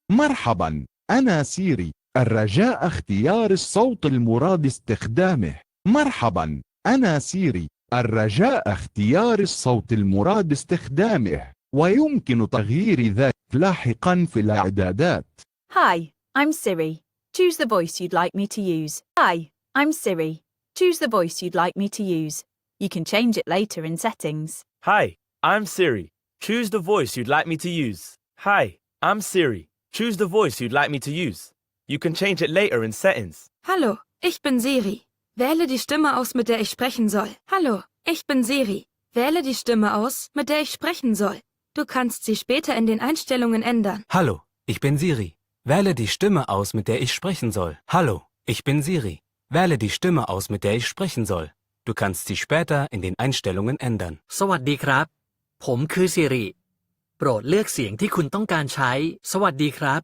مرحبا، أنا سيري. الرجاء اختيار الصوت المراد استخدامه. مرحبا، أنا سيري. الرجاء اختيار الصوت المراد استخدامه، ويمكن تغيير ذلك لاحقا في الإعدادات. Hi, I'm Siri. Choose the voice you'd like me to use. Hi, I'm Siri. Choose the voice you'd like me to use. You can change it later in settings. Hi, I'm Siri. Choose the voice you'd like me to use. Hi, I'm Siri. Choose the voice you'd like me to use. You can change it later in settings. Hallo, ich bin Siri. Wähle die Stimme aus, mit der ich sprechen soll. Hallo, ich bin Siri. Wähle die Stimme aus, mit der ich sprechen soll. Du kannst sie später in den Einstellungen ändern. Hallo, ich bin Siri. Wähle die Stimme aus, mit der ich sprechen soll. Hallo, ich bin Siri. Wähle die Stimme aus, mit der ich sprechen soll. Du kannst sie später in den Einstellungen ändern. สวัสดีครับ ผมคือ Siri โปรดเลือกเสียงที่คุณต้องการใช้ สวัสดีครับ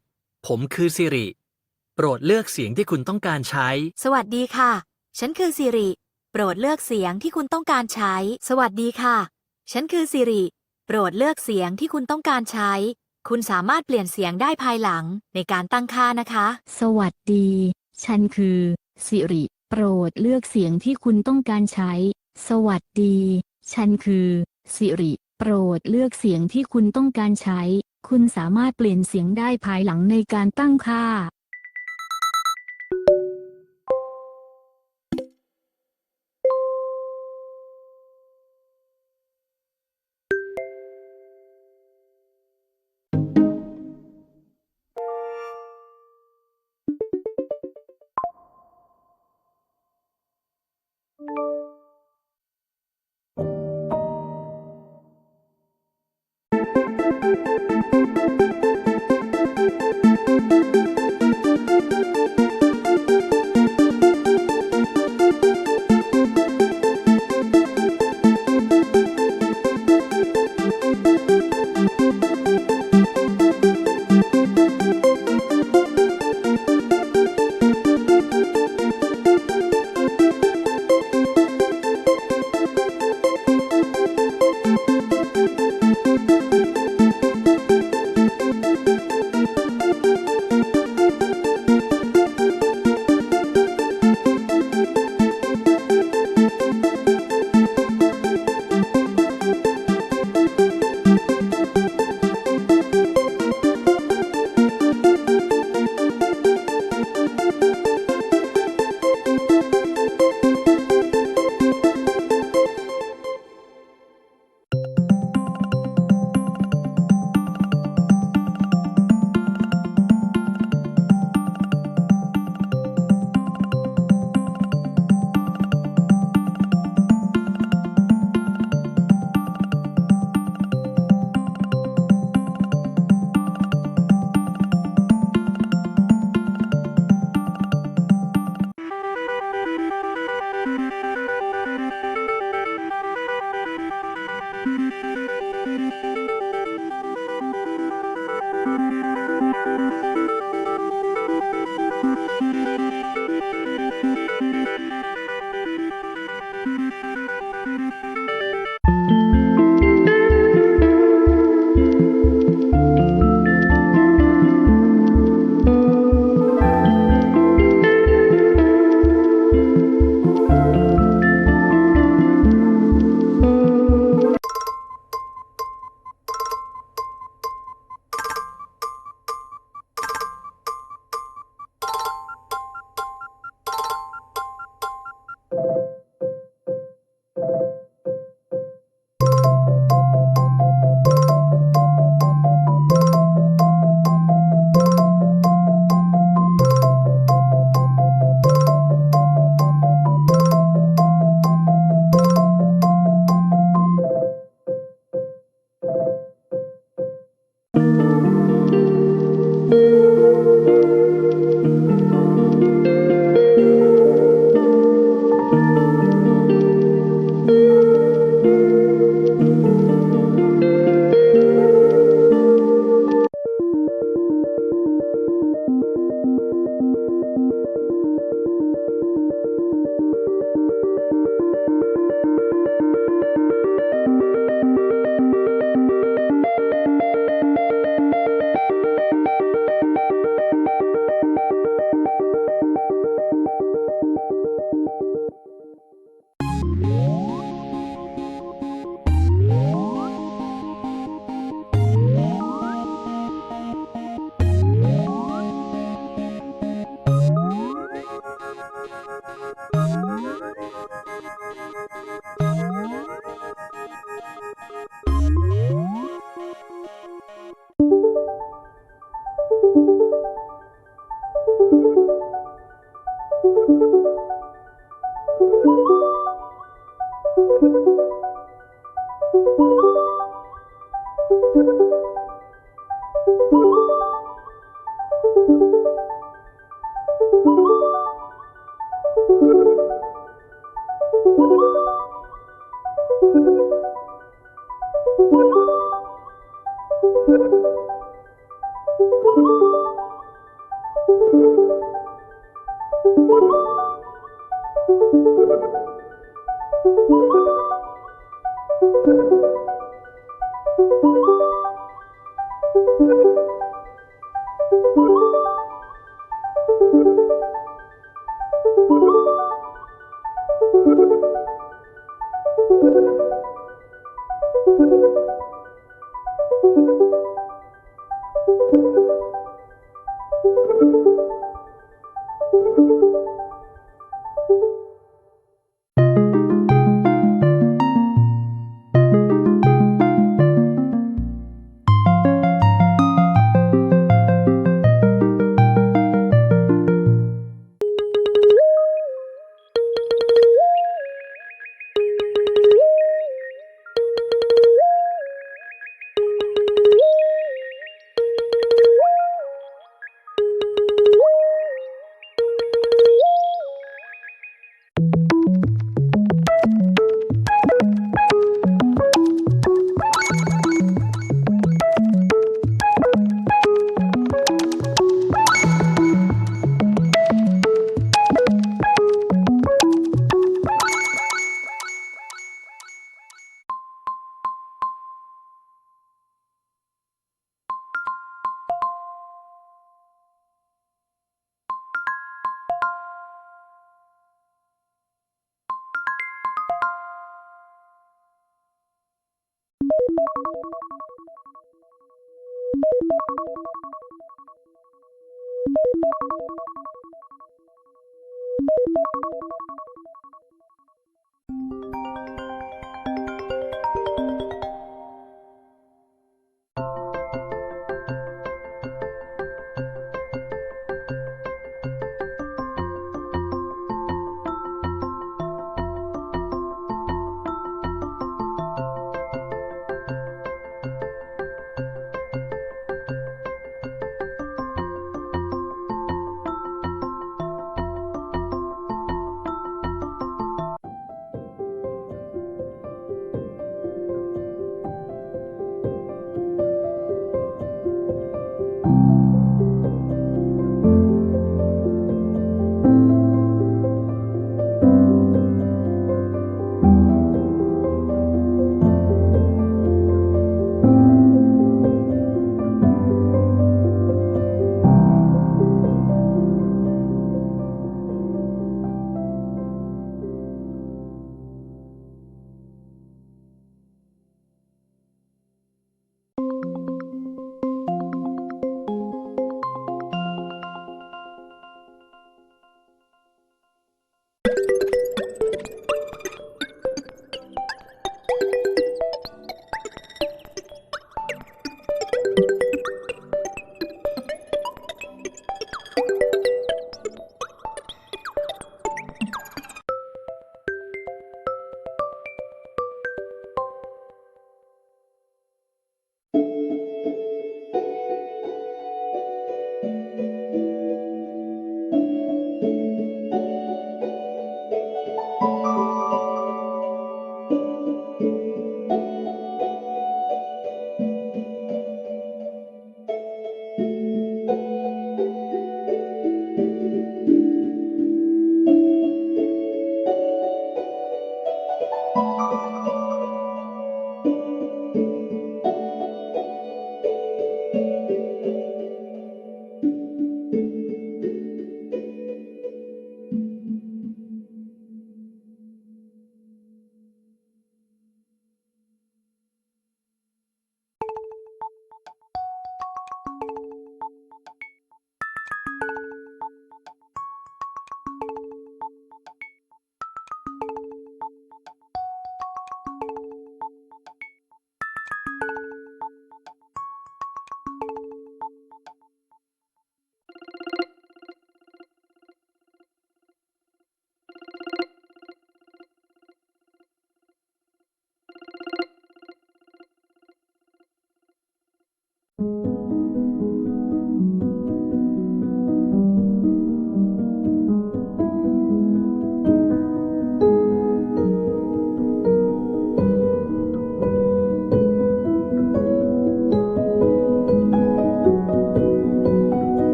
ผมคือ Siri โปรดเลือกเสียงที่คุณต้องการใช้ สวัสดีค่ะ ฉันคือซิริโปรดเลือกเสียงที่คุณต้องการใช้ สวัสดีค่ะ ฉันคือซิริโปรดเลือกเสียงที่คุณต้องการใช้ คุณสามารถเปลี่ยนเสียงได้ภายหลังในการตั้งค่านะคะ สวัสดี ฉันคือสิริโปรดเลือกเสียงที่คุณต้องการใช้ สวัสดี ฉันคือสิริโปรดเลือกเสียงที่คุณต้องการใช้ คุณสามารถเปลี่ยนเสียงได้ภายหลังในการตั้งค่า